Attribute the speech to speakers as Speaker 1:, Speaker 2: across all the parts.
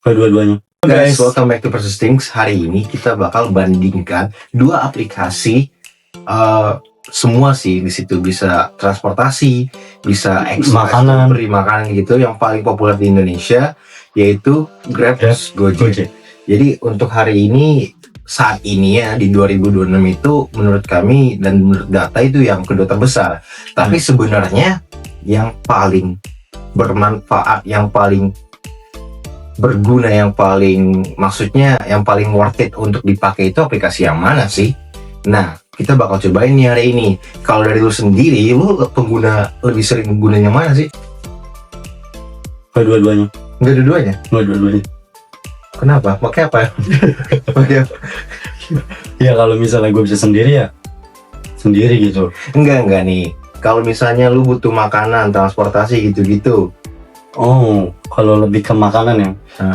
Speaker 1: kedua-duanya.
Speaker 2: Guys, welcome back to Persistings. Hari ini kita bakal bandingkan dua aplikasi. Semua sih di situ, bisa transportasi, bisa
Speaker 1: Makanan.
Speaker 2: beri makanan gitu. Yang paling populer di Indonesia yaitu Grab, Gojek. Jadi untuk hari ini, saat ini ya di 2026 itu menurut kami dan menurut data itu yang kedua terbesar. Tapi sebenarnya yang paling bermanfaat, yang paling berguna, yang paling maksudnya yang paling worth it untuk dipakai itu aplikasi yang mana sih? Nah, kita bakal cobain nih hari ini. Kalau dari lu sendiri, lu pengguna lebih sering menggunanya mana sih?
Speaker 1: Kedua-duanya.
Speaker 2: Enggak dua-duanya?
Speaker 1: Kedua-duanya.
Speaker 2: Kenapa? Pakai apa? Pakai apa?
Speaker 1: Ya kalau misalnya gue bisa sendiri ya sendiri gitu.
Speaker 2: Enggak nih. Kalau misalnya lu butuh makanan, transportasi gitu-gitu.
Speaker 1: Oh, kalau lebih ke makanan ya.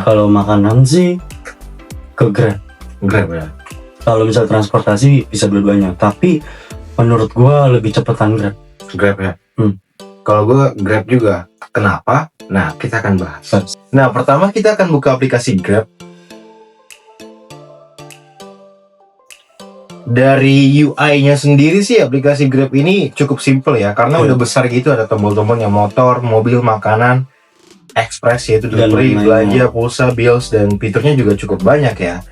Speaker 1: Kalau makanan sih ke Grab.
Speaker 2: Grab ya.
Speaker 1: Kalau misal transportasi bisa dua-duanya. Tapi menurut gua lebih cepetan Grab.
Speaker 2: Grab ya. Kalau gue Grab juga. Kenapa? Nah, kita akan bahas. Nah, pertama kita akan buka aplikasi Grab. Dari UI-nya sendiri sih aplikasi Grab ini cukup simple ya, karena udah besar gitu, ada tombol-tombolnya motor, mobil, makanan, express yaitu delivery, belanja, pulsa, bills, dan fiturnya juga cukup banyak ya.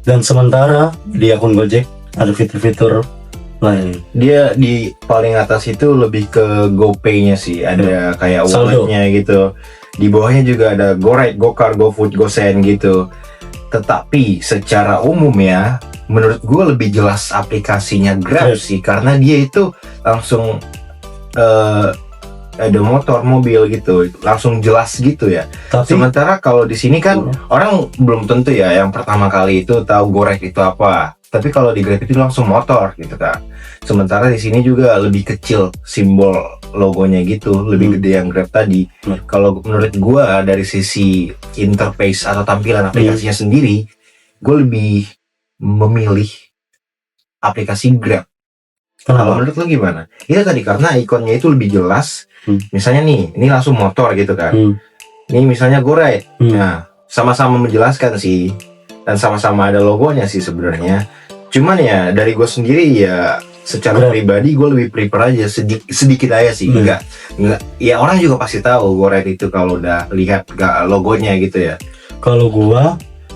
Speaker 1: Dan sementara di akun Gojek ada fitur-fitur lain.
Speaker 2: Dia di paling atas itu lebih ke GoPay-nya sih, ada kayak wallet-nya gitu. Di bawahnya juga ada GoRide, GoCar, GoFood, GoSend gitu. Tetapi secara umum ya, menurut gue lebih jelas aplikasinya Grab sih, karena dia itu langsung ada motor, mobil gitu, langsung jelas gitu ya. Tapi, sementara kalau di sini kan orang belum tentu ya yang pertama kali itu tahu GoRide itu apa. Tapi kalau di Grab itu langsung motor gitu kan. Sementara di sini juga lebih kecil simbol logonya gitu, lebih gede yang Grab tadi. Kalau menurut gue dari sisi interface atau tampilan aplikasinya sendiri, gue lebih memilih aplikasi Grab. Kalau menurut lo gimana? Itu tadi karena ikonnya itu lebih jelas. Misalnya nih, ini langsung motor gitu kan. Ini misalnya GoRide. Nah, sama-sama menjelaskan sih, dan sama-sama ada logonya sih sebenarnya. Cuman ya dari gue sendiri ya secara pribadi gue lebih prefer aja sedikit aja sih. Enggak. Ya orang juga pasti tahu GoRide itu kalau udah lihat logonya gitu ya.
Speaker 1: Kalau gue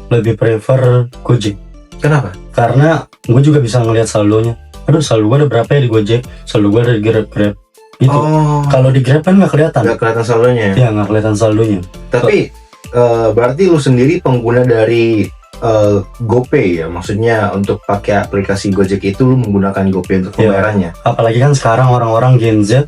Speaker 1: lebih prefer Gojek.
Speaker 2: Kenapa?
Speaker 1: Karena gue juga bisa ngelihat saldonya. Aduh, saldo gue ada berapa ya di Gojek, saldo gue ada di Grab gitu. Kalau di Grab kan nggak kelihatan.
Speaker 2: Nggak kelihatan saldonya.
Speaker 1: Ya, nggak kelihatan saldonya.
Speaker 2: Tapi berarti lu sendiri pengguna dari GoPay ya, maksudnya untuk pakai aplikasi Gojek itu lu menggunakan GoPay untuk pembayarannya.
Speaker 1: Apalagi kan sekarang orang-orang Gen Z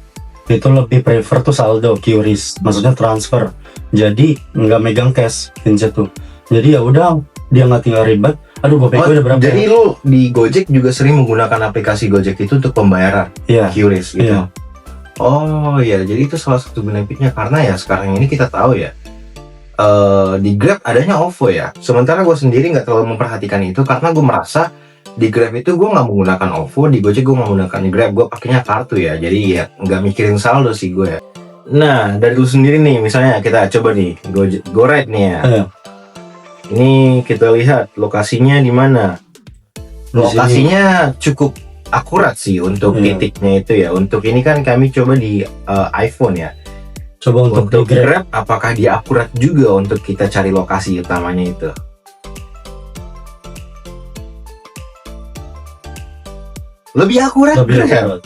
Speaker 1: itu lebih prefer tuh saldo, QRIS, maksudnya transfer. Jadi nggak megang cash Gen Z tuh. Jadi ya udah, dia nggak tinggal ribet. Aduh, GoPay gue udah berapa?
Speaker 2: Jadi lu di Gojek juga sering menggunakan aplikasi Gojek itu untuk pembayaran, QRIS gitu. Oh iya, jadi itu salah satu benefitnya, karena ya sekarang ini kita tahu ya, di Grab adanya OVO ya. Sementara gue sendiri nggak terlalu memperhatikan itu, karena gue merasa di Grab itu gue nggak menggunakan OVO, di Gojek gue nggak menggunakan Grab, gue pakainya kartu ya. Jadi ya nggak mikirin saldo sih gue ya. Nah, dari lu sendiri nih, misalnya kita coba nih GoRide nih ya. Ini kita lihat lokasinya di mana. Lokasinya cukup akurat sih untuk titiknya itu ya. Untuk ini kan kami coba di iPhone ya.
Speaker 1: Coba untuk
Speaker 2: di Grab, apakah dia akurat juga untuk kita cari lokasi utamanya itu? Lebih akurat.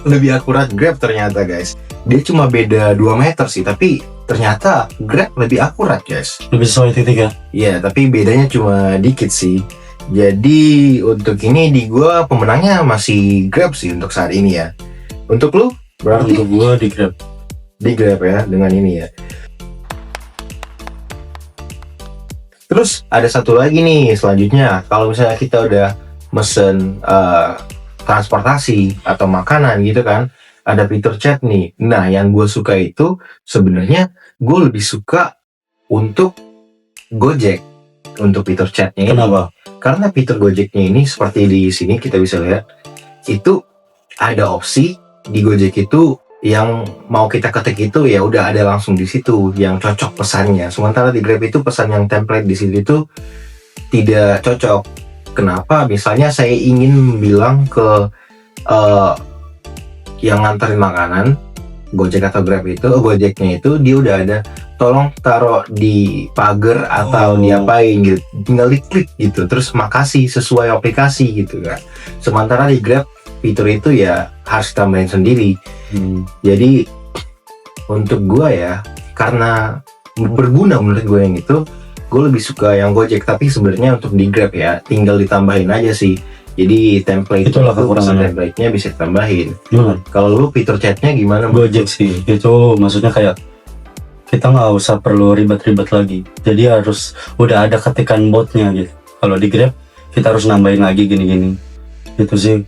Speaker 2: Lebih akurat Grab ternyata guys. Dia cuma beda 2 meter sih, tapi ternyata Grab lebih akurat guys.
Speaker 1: Lebih sesuai titik ya?
Speaker 2: Iya, tapi bedanya cuma dikit sih. Jadi untuk ini di gua pemenangnya masih Grab sih untuk saat ini ya. Untuk lu berarti?
Speaker 1: Untuk gua di Grab.
Speaker 2: Di Grab ya, dengan ini ya. Terus ada satu lagi nih selanjutnya, kalau misalnya kita udah mesen transportasi atau makanan gitu kan, ada fitur chat nih. Nah, yang gue suka itu sebenarnya gue lebih suka untuk Gojek, untuk fitur chatnya.
Speaker 1: Kenapa?
Speaker 2: Karena fitur Gojeknya ini seperti di sini kita bisa lihat, itu ada opsi di Gojek itu yang mau kita ketik itu ya udah ada langsung di situ yang cocok pesannya. Sementara di Grab itu pesan yang template di situ itu tidak cocok. Kenapa? Misalnya saya ingin bilang ke eh, yang nganterin makanan, Gojek atau Grab itu, Gojeknya itu dia udah ada, tolong taruh di pagar atau diapain gitu, tinggal diklik gitu, terus makasih sesuai aplikasi gitu kan. Sementara di Grab fitur itu ya harus tambahin sendiri. Jadi untuk gua ya, karena berguna menurut gue yang itu, gue lebih suka yang Gojek. Tapi sebenarnya untuk di Grab ya tinggal ditambahin aja sih. Jadi template
Speaker 1: Itulah
Speaker 2: itu
Speaker 1: kekurangannya.
Speaker 2: template-nya bisa ditambahin.
Speaker 1: Benar.
Speaker 2: Kalau lu fitur chatnya gimana?
Speaker 1: Gojek sih itu maksudnya kayak kita nggak usah perlu ribet-ribet lagi. Jadi harus udah ada ketikan botnya gitu. Kalau di Grab kita harus nambahin lagi gini-gini. Itu sih.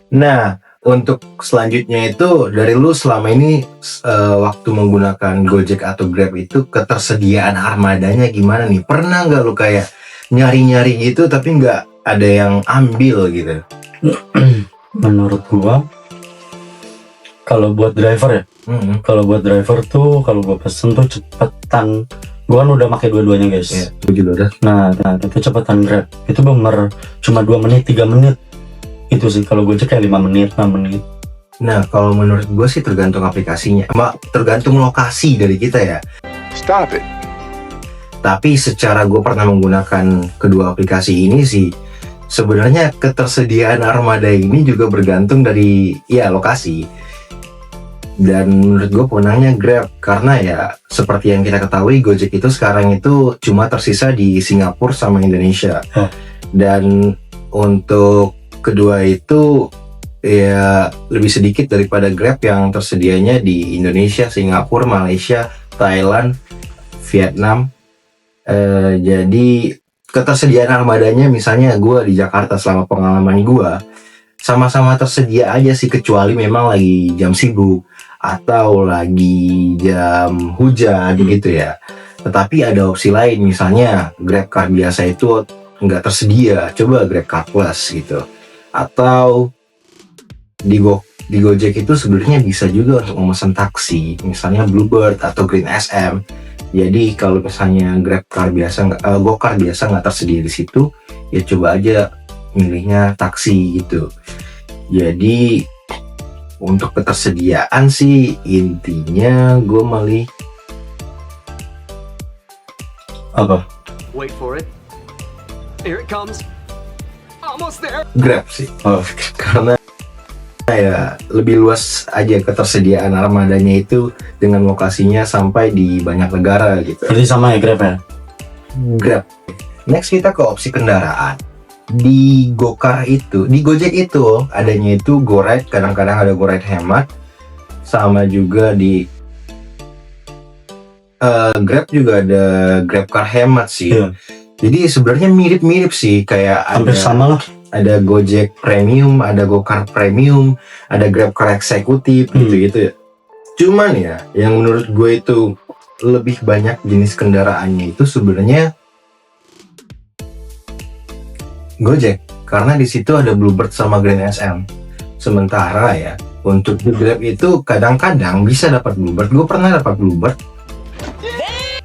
Speaker 2: Nah, untuk selanjutnya itu dari lu selama ini waktu menggunakan Gojek atau Grab itu ketersediaan armadanya gimana nih? Pernah nggak lu kayak nyari-nyari gitu tapi nggak ada yang ambil gitu?
Speaker 1: Menurut gua kalau buat driver ya, kalau buat driver tuh kalau gua pesen tuh cepetan. Gua kan udah pakai dua-duanya guys.
Speaker 2: Ya, gue juga udah.
Speaker 1: Nah itu cepetan Grab. Itu bener cuma 2 menit 3 menit. Itu sih kalau Gojek kayak 5 menit 6 menit.
Speaker 2: Nah, kalau menurut gue sih tergantung aplikasinya, tergantung lokasi dari kita ya.
Speaker 3: Stop it.
Speaker 2: Tapi secara gue pernah menggunakan kedua aplikasi ini sih, sebenarnya ketersediaan armada ini juga bergantung dari ya lokasi. Dan menurut gue pemenangnya Grab, karena ya seperti yang kita ketahui Gojek itu sekarang itu cuma tersisa di Singapura sama Indonesia. Dan untuk kedua itu ya lebih sedikit daripada Grab yang tersedianya di Indonesia, Singapura, Malaysia, Thailand, Vietnam. Jadi ketersediaan armadanya misalnya gue di Jakarta selama pengalaman gue sama-sama tersedia aja sih, kecuali memang lagi jam sibuk atau lagi jam hujan gitu ya. Tetapi ada opsi lain, misalnya Grab Car biasa itu nggak tersedia, coba Grab Car Plus gitu. Atau di Gojek itu sebenarnya bisa juga untuk memesan taksi, misalnya Bluebird atau Green SM. Jadi kalau misalnya Grab Car biasa, Gokar biasa nggak tersedia di situ, ya coba aja milihnya taksi gitu. Jadi untuk ketersediaan sih intinya gue milih
Speaker 1: Apa?
Speaker 4: Wait for it. Here it comes. Almost there.
Speaker 2: Grab sih. Karena ya lebih luas aja ketersediaan armadanya itu dengan lokasinya sampai di banyak negara gitu.
Speaker 1: Berarti sama ya Grab ya?
Speaker 2: Grab. Next kita ke opsi kendaraan. Di Gokar itu, di Gojek itu adanya itu GoRide, kadang-kadang ada GoRide hemat, sama juga di Grab juga ada Grab Car hemat sih.
Speaker 1: Iya.
Speaker 2: Jadi sebenarnya mirip-mirip sih, kayak
Speaker 1: Hampir sama lah.
Speaker 2: ada Gojek Premium, ada Gokar Premium, ada Grab Car Eksekutif gitu-gitu ya. Cuman ya, yang menurut gue itu lebih banyak jenis kendaraannya itu sebenarnya Gojek, karena di situ ada Bluebird sama Green SM. Sementara ya, untuk di Grab itu kadang-kadang bisa dapat Bluebird. Gue pernah dapat Bluebird,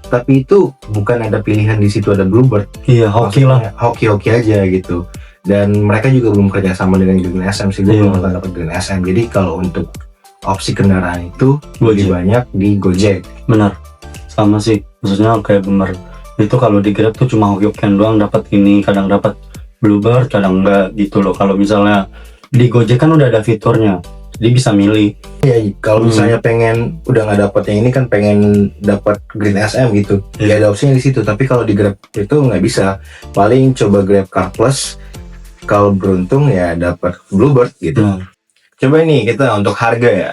Speaker 2: tapi itu bukan ada pilihan di situ ada Bluebird.
Speaker 1: Iya, hoki lah.
Speaker 2: Hoki-hoki aja gitu. Dan mereka juga belum kerja sama dengan Green SM sih, gue
Speaker 1: Iya.
Speaker 2: belum pernah dapat Green SM. Jadi kalau untuk opsi kendaraan itu lebih banyak di Gojek.
Speaker 1: Benar. Sama sih. Maksudnya kayak bener. Itu kalau di Grab tuh cuma hoki-hokian doang, dapat ini, kadang dapat Bluebird, kadang enggak gitu loh. Kalau misalnya di Gojek kan udah ada fiturnya. Jadi bisa milih.
Speaker 2: Ya, kalau misalnya pengen udah nggak dapet yang ini kan, pengen dapat Green SM gitu, ya ada opsinya di situ. Tapi kalau di Grab itu nggak bisa. Paling coba Grab Car Plus. Kalau beruntung ya dapat Bluebird gitu. Coba nih kita untuk harga ya.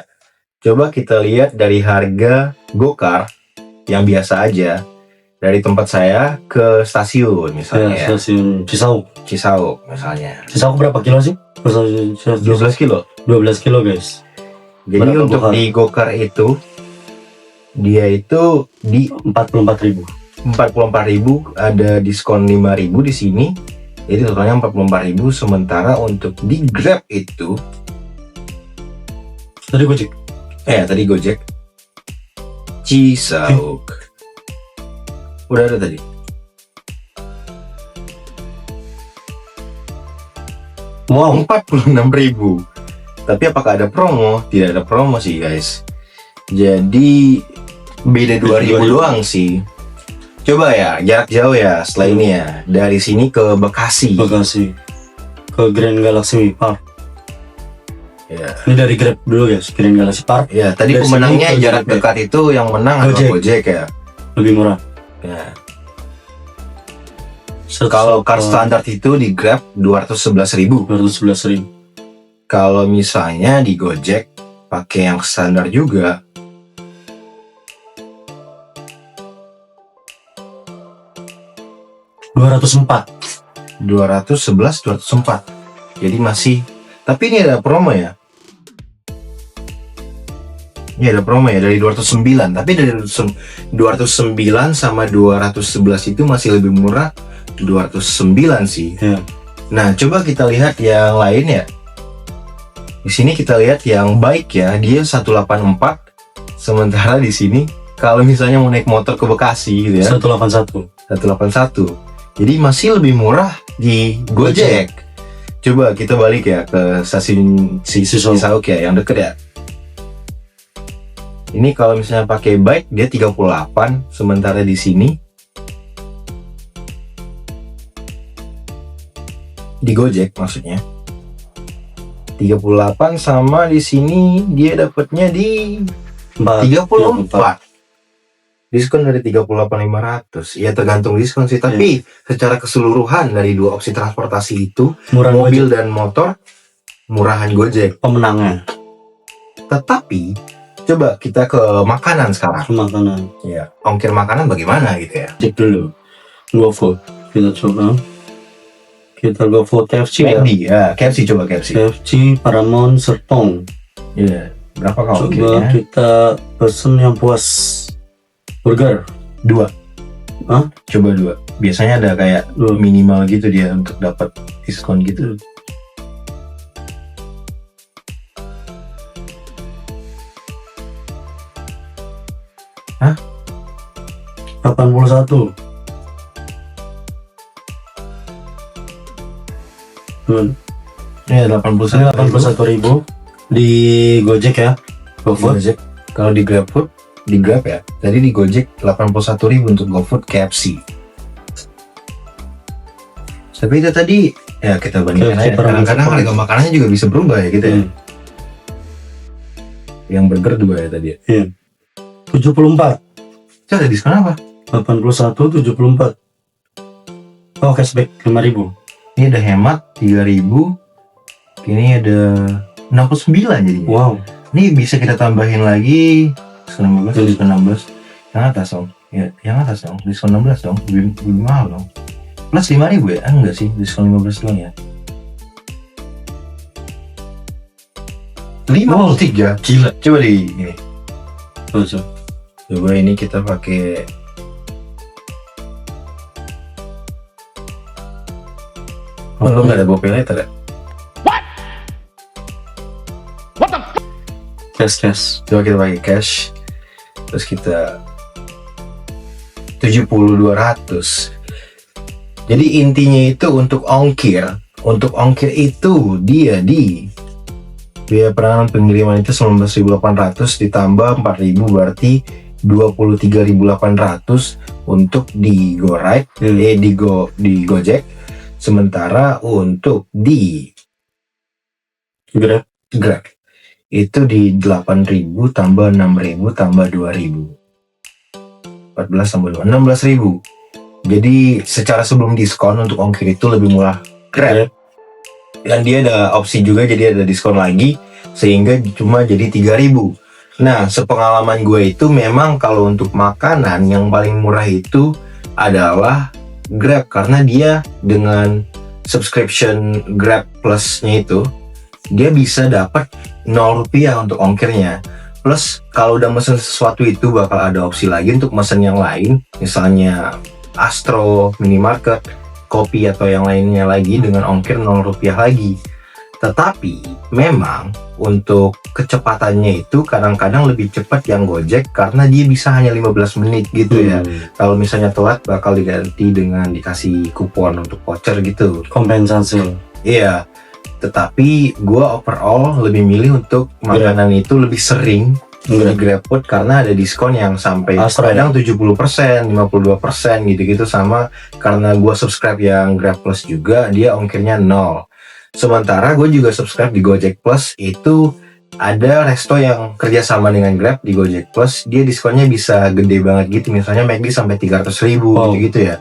Speaker 2: Coba kita lihat dari harga Gokar yang biasa aja dari tempat saya ke stasiun misalnya ya.
Speaker 1: Stasiun
Speaker 2: Cisauk misalnya.
Speaker 1: Cisauk berapa kilo sih?
Speaker 2: 12 kilo.
Speaker 1: 12 kilo guys.
Speaker 2: Jadi
Speaker 1: Berapa
Speaker 2: untuk
Speaker 1: Gokar?
Speaker 2: di Gokar itu dia itu di
Speaker 1: 44.000.
Speaker 2: 44.000, ada diskon 5.000 di sini. Jadi totalnya 44.000. Sementara untuk di Grab itu
Speaker 1: Tadi Gojek.
Speaker 2: Tadi Gojek. Cisauk. Udah ada tadi.
Speaker 1: Wow,
Speaker 2: 46.000. Tapi apakah ada promo? Tidak ada promo sih guys. Jadi beda 2.000 doang sih. Coba ya, jarak jauh ya setelah ini ya. Dari sini ke Bekasi.
Speaker 1: ke Grand Galaxy Park.
Speaker 2: Ya.
Speaker 1: Ini dari Grab dulu ya, Grand Galaxy Park.
Speaker 2: Ya, tadi
Speaker 1: Dari
Speaker 2: pemenangnya
Speaker 1: sini ke
Speaker 2: jarak
Speaker 1: Gojek.
Speaker 2: dekat itu yang menang adalah
Speaker 1: Gojek.
Speaker 2: Gojek ya.
Speaker 1: Lebih murah.
Speaker 2: Ya. Kalau card standar itu di Grab 211.000.
Speaker 1: 211.000.
Speaker 2: Kalau misalnya di Gojek pakai yang standar juga
Speaker 1: 204.
Speaker 2: 204. Jadi masih, tapi ini ada promo ya. Ini ada promo ya dari 209. Tapi dari 209 sama 211 itu masih lebih murah 209 sih.
Speaker 1: Ya.
Speaker 2: Nah, coba kita lihat yang lain ya. Di sini kita lihat yang baik ya, dia 184. Sementara di sini kalau misalnya mau naik motor ke Bekasi gitu ya,
Speaker 1: 181.
Speaker 2: 181. Jadi masih lebih murah di Gojek. Coba kita balik ya ke stasiun Cisauk ya, yang deket ya. Ini kalau misalnya pakai bike dia 38, sementara di sini di Gojek maksudnya 38, sama di sini dia dapatnya di 34. Diskon dari 38.500. Ya tergantung diskon sih, tapi secara keseluruhan dari dua opsi transportasi itu,
Speaker 1: Murah
Speaker 2: mobil dan motor, murahan Gojek.
Speaker 1: pemenangnya.
Speaker 2: Tetapi coba kita ke makanan sekarang.
Speaker 1: Makanan.
Speaker 2: Ya, ongkir makanan bagaimana gitu ya?
Speaker 1: Cek dulu. GoFood. Kita coba. Kita GoFood KFC ya.
Speaker 2: McD ya, KFC, coba KFC.
Speaker 1: KFC Paramount Serpong.
Speaker 2: Iya, berapa kalau
Speaker 1: Coba
Speaker 2: ongkirnya?
Speaker 1: kita pesen yang puas. Burger.
Speaker 2: 2.
Speaker 1: Hah?
Speaker 2: Coba 2. Biasanya ada kayak
Speaker 1: Dua.
Speaker 2: minimal gitu dia untuk dapat diskon gitu.
Speaker 1: 81.
Speaker 2: Ya, 81.000
Speaker 1: di Gojek ya. GoFood.
Speaker 2: Gojek. Kalau di GrabFood, di Grab ya. Tadi di Gojek 81.000 untuk GoFood KFC. Tapi itu tadi ya kita bandingkan
Speaker 1: KFC
Speaker 2: aja.
Speaker 1: per
Speaker 2: Kadang-kadang
Speaker 1: makan.
Speaker 2: harga makanannya juga bisa berubah ya gitu ya.
Speaker 1: Hmm.
Speaker 2: Yang burger 2 ya tadi ya.
Speaker 1: 74.
Speaker 2: Itu ada diskon apa?
Speaker 1: 81 74. Oh, cashback 5.000.
Speaker 2: Ini ada hemat 3.000. Ini ada 69 jadinya.
Speaker 1: Wow.
Speaker 2: Ini bisa kita tambahin lagi diskon 15, diskon 16. Yang atas dong. Ya, yang atas dong. Diskon 16 dong. Lebih mahal dong. Plus 5.000 ya? Enggak sih, diskon 15 doang ya. 53.
Speaker 1: Gila.
Speaker 2: Coba di ini.
Speaker 1: Tuh.
Speaker 2: Coba ini kita pakai lo nggak ada GoPay later ya?
Speaker 1: Cash.
Speaker 2: Coba kita pakai cash. Terus kita 70.200. Jadi intinya itu untuk ongkir. Untuk ongkir itu dia di biaya penanganan pengiriman itu 19.800 ditambah 4.000 berarti 23.800 untuk di GoRide, di Gojek. Sementara untuk di
Speaker 1: Grab.
Speaker 2: itu di 8.000 tambah 6.000 tambah 2.000. 14 tambah 2, 16.000. Jadi secara sebelum diskon untuk ongkir itu lebih murah Grab. Dan dia ada opsi juga, jadi ada diskon lagi sehingga cuma jadi 3.000. Nah, sepengalaman gue itu memang kalau untuk makanan yang paling murah itu adalah Grab, karena dia dengan subscription Grab Plus-nya itu dia bisa dapat 0 rupiah untuk ongkirnya. Plus kalau udah mesen sesuatu itu bakal ada opsi lagi untuk mesen yang lain, misalnya Astro, minimarket, kopi atau yang lainnya lagi dengan ongkir 0 rupiah lagi. Tetapi memang untuk kecepatannya itu kadang-kadang lebih cepat yang Gojek karena dia bisa hanya 15 menit gitu ya. Kalau misalnya telat bakal diganti dengan dikasih kupon untuk voucher gitu.
Speaker 1: Kompensasi.
Speaker 2: Iya. Tetapi gua overall lebih milih untuk makanan itu lebih sering di GrabFood karena ada diskon yang sampai kadang 70%, 52% gitu-gitu, sama karena gua subscribe yang Grab Plus juga dia ongkirnya 0. Sementara gue juga subscribe di Gojek Plus, itu ada resto yang kerjasama dengan Grab di Gojek Plus, dia diskonnya bisa gede banget gitu, misalnya McD sampai 300.000 gitu-gitu ya.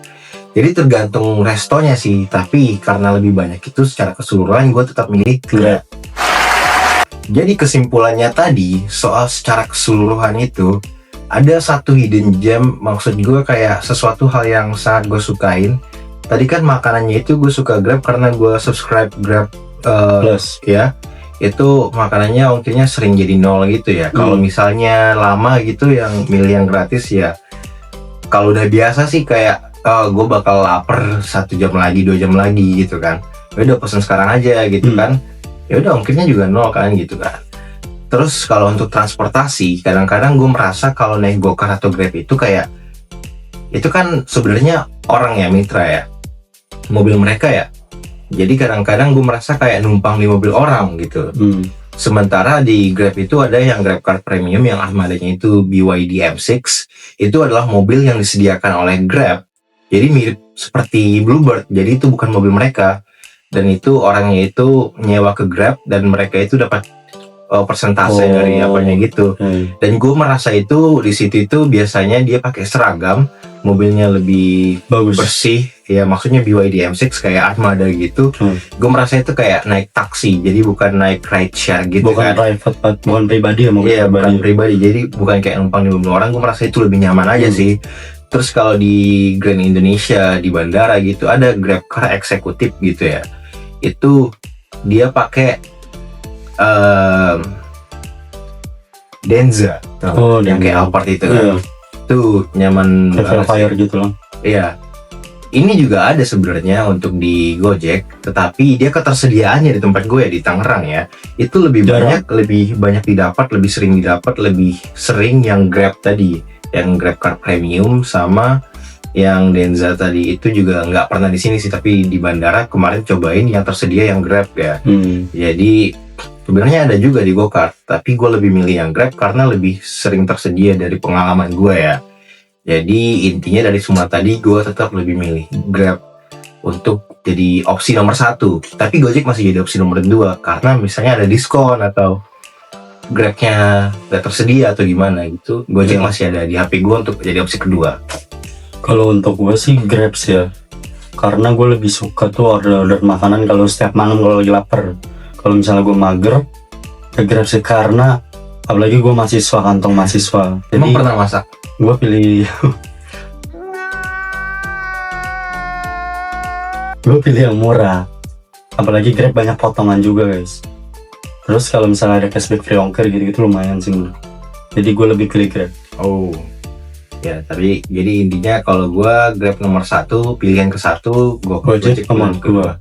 Speaker 2: Jadi tergantung restonya sih, tapi karena lebih banyak itu secara keseluruhan gue tetap milih Grab. Jadi kesimpulannya tadi soal secara keseluruhan itu ada satu hidden gem, maksud gue kayak sesuatu hal yang sangat gue sukain. Tadi kan makanannya itu gue suka Grab karena gue subscribe Grab
Speaker 1: Plus
Speaker 2: ya. Itu makanannya ongkirnya sering jadi 0 gitu ya. Kalau misalnya lama gitu yang milih yang gratis ya. Kalau udah biasa sih kayak gue bakal lapar 1 jam lagi, 2 jam lagi gitu kan. Ya udah pesen sekarang aja gitu kan. Ya udah ongkirnya juga 0 kan gitu kan. Terus kalau untuk transportasi, kadang-kadang gue merasa kalau naik Gokar atau Grab itu kayak itu kan sebenarnya orang ya, mitra ya, mobil mereka ya. Jadi kadang-kadang gue merasa kayak numpang di mobil orang gitu. Sementara di Grab itu ada yang GrabCar Premium yang armadanya itu BYD M6. Itu adalah mobil yang disediakan oleh Grab. Jadi mirip seperti Bluebird. Jadi itu bukan mobil mereka. Dan itu orangnya itu nyewa ke Grab dan mereka itu dapat persentase dari apanya gitu. Dan gue merasa itu di situ itu biasanya dia pakai seragam, mobilnya lebih bersih ya, maksudnya BYD M6 kayak Armada gitu. Gue merasa itu kayak naik taksi, jadi bukan naik ride share gitu,
Speaker 1: bukan private, bukan pribadi ya,
Speaker 2: iya bukan pribadi, jadi bukan kayak numpang di mobil orang. Gue merasa itu lebih nyaman aja sih. Terus kalau di Grand Indonesia di bandara gitu ada GrabCar eksekutif gitu ya, itu dia pakai Denza, yang kayak Alphard itu kan. Tuh nyaman
Speaker 1: fire gitu loh.
Speaker 2: Iya. Ini juga ada sebenarnya untuk di Gojek, tetapi dia ketersediaannya di tempat gue ya di Tangerang ya, itu lebih banyak didapat, lebih sering didapat, lebih sering yang Grab tadi, yang GrabCar Premium sama yang Denza tadi itu juga nggak pernah di sini sih, tapi di bandara kemarin cobain yang tersedia yang Grab ya. Jadi sebenarnya ada juga di Gokar, tapi gue lebih milih yang Grab karena lebih sering tersedia dari pengalaman gue ya. Jadi intinya dari semua tadi gue tetap lebih milih Grab untuk jadi opsi nomor 1. Tapi Gojek masih jadi opsi nomor 2 karena misalnya ada diskon atau Grabnya gak tersedia atau gimana gitu. Gojek masih ada di HP gue untuk jadi opsi kedua.
Speaker 1: Kalau untuk gue sih Grab sih ya, karena gue lebih suka tuh order makanan kalau setiap malam kalau lagi lapar. Kalau misalnya gue mager, ya Grab sih, karena apalagi gue mahasiswa, kantong mahasiswa. Jadi
Speaker 2: emang pernah masak?
Speaker 1: Gue pilih yang murah. Apalagi Grab banyak potongan juga guys. Terus kalau misalnya ada cashback free ongkir gitu-gitu lumayan sih. Jadi gue lebih pilih Grab.
Speaker 2: Oh ya, tapi jadi intinya kalau gue Grab nomor 1, pilihan ke-1, gue Gojek nomor 2.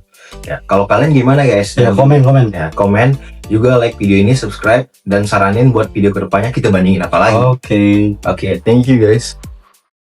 Speaker 2: Ya, kalau kalian gimana guys?
Speaker 1: Ya, komen.
Speaker 2: Ya, komen juga, like video ini, subscribe, dan saranin buat video kedepannya kita bandingin apa lagi.
Speaker 1: Oke,
Speaker 2: thank you guys.